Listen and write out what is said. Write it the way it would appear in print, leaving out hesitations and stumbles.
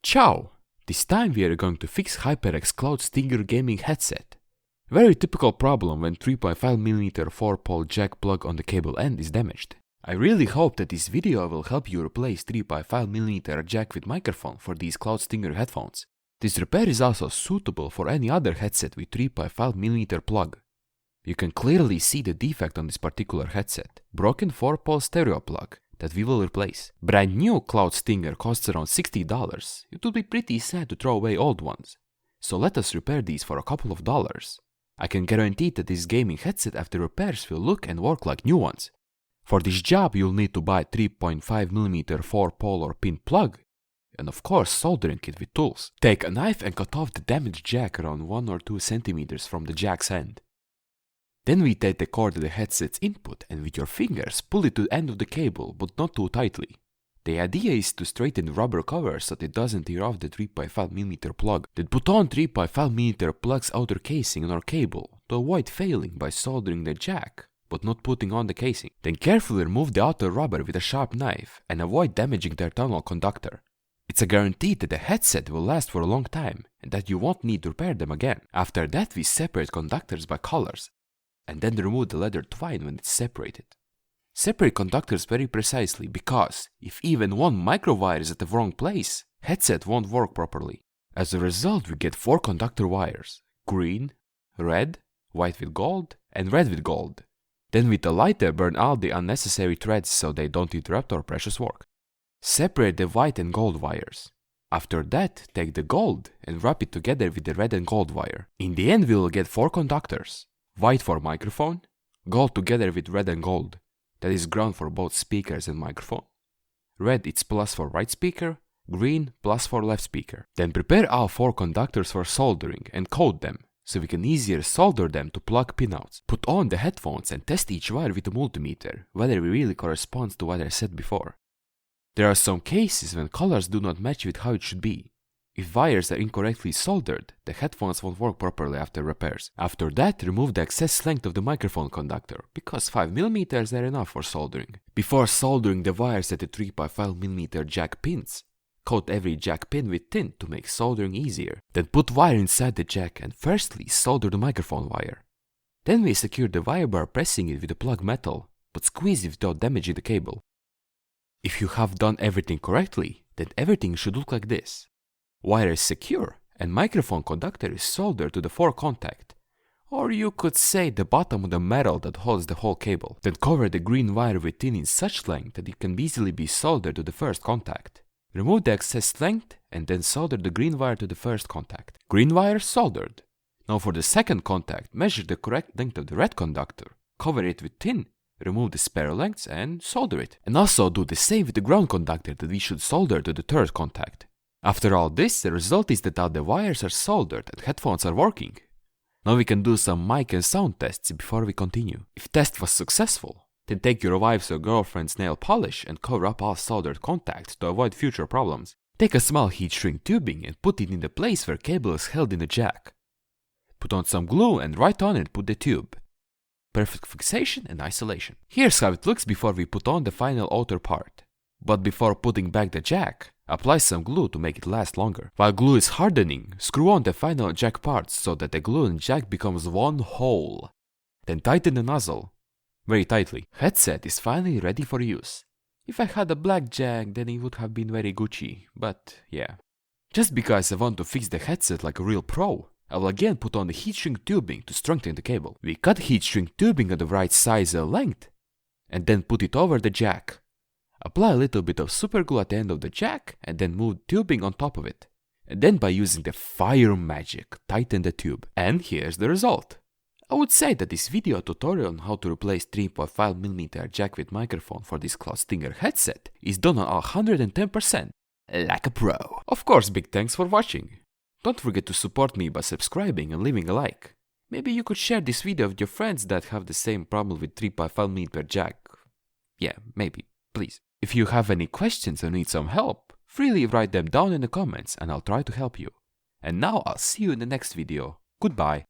Ciao! This time we are going to fix HyperX Cloud Stinger gaming headset. Very typical problem when 3.5mm 4-pole jack plug on the cable end is damaged. I really hope that this video will help you replace 3.5mm jack with microphone for these Cloud Stinger headphones. This repair is also suitable for any other headset with 3.5mm plug. You can clearly see the defect on this particular headset, broken 4-pole stereo plug that we will replace. Brand new Cloud Stinger costs around $60. It would be pretty sad to throw away old ones. So let us repair these for a couple of dollars. I can guarantee that this gaming headset after repairs will look and work like new ones. For this job you'll need to buy 3.5mm 4-pole or pin plug, and of course soldering kit with tools. Take a knife and cut off the damaged jack around 1 or 2 centimeters from the jack's end. Then we take the cord of the headset's input and with your fingers pull it to the end of the cable, but not too tightly. The idea is to straighten the rubber cover so that it doesn't tear off the 3.5mm plug. Then put on 3.5mm plug's outer casing on our cable to avoid failing by soldering the jack, but not putting on the casing. Then carefully remove the outer rubber with a sharp knife and avoid damaging the internal conductor. It's a guarantee that the headset will last for a long time and that you won't need to repair them again. After that we separate conductors by colors, and then remove the leather twine when it's separated. Separate conductors very precisely because if even one microwire is at the wrong place, headset won't work properly. As a result we get 4 conductor wires: green, red, white with gold, and red with gold. Then with a lighter burn all the unnecessary threads so they don't interrupt our precious work. Separate the white and gold wires. After that, take the gold and wrap it together with the red and gold wire. In the end we will get 4 conductors. White for microphone, gold together with red and gold, that is ground for both speakers and microphone. Red it's plus for right speaker, green plus for left speaker. Then prepare all 4 conductors for soldering and coat them, so we can easier solder them to plug pinouts. Put on the headphones and test each wire with a multimeter, whether it really corresponds to what I said before. There are some cases when colors do not match with how it should be. If wires are incorrectly soldered, the headphones won't work properly after repairs. After that, remove the excess length of the microphone conductor, because 5mm are enough for soldering. Before soldering the wires at the 3.5mm jack pins, coat every jack pin with tin to make soldering easier. Then put wire inside the jack and firstly solder the microphone wire. Then we secure the wire by pressing it with the plug metal, but squeeze it without damaging the cable. If you have done everything correctly, then everything should look like this. Wire is secure and microphone conductor is soldered to the 4 contact, or you could say the bottom of the metal that holds the whole cable. Then cover the green wire with tin in such length that it can easily be soldered to the first contact. Remove the excess length and then solder the green wire to the first contact. Green wire soldered. Now for the second contact, measure the correct length of the red conductor, cover it with tin, remove the spare lengths and solder it. And also do the same with the ground conductor that we should solder to the third contact. After all this, the result is that all the wires are soldered and headphones are working. Now we can do some mic and sound tests before we continue. If test was successful, then take your wife's or girlfriend's nail polish and cover up all soldered contacts to avoid future problems. Take a small heat shrink tubing and put it in the place where cable is held in the jack. Put on some glue and right on it put the tube. Perfect fixation and isolation. Here's how it looks before we put on the final outer part. But before putting back the jack, apply some glue to make it last longer. While glue is hardening, screw on the final jack parts so that the glue and jack becomes one whole. Then tighten the nozzle very tightly. Headset is finally ready for use. If I had a black jack, then it would have been very Gucci, but yeah. Just because I want to fix the headset like a real pro, I will again put on the heat shrink tubing to strengthen the cable. We cut heat shrink tubing at the right size and length, and then put it over the jack. Apply a little bit of super glue at the end of the jack and then move tubing on top of it. And then by using the fire magic, tighten the tube. And here's the result. I would say that this video tutorial on how to replace 3.5mm jack with microphone for this Cloud Stinger headset is done on 110%, like a pro. Of course, big thanks for watching. Don't forget to support me by subscribing and leaving a like. Maybe you could share this video with your friends that have the same problem with 3.5mm jack. Yeah, maybe. Please. If you have any questions or need some help, freely write them down in the comments and I'll try to help you. And now I'll see you in the next video. Goodbye.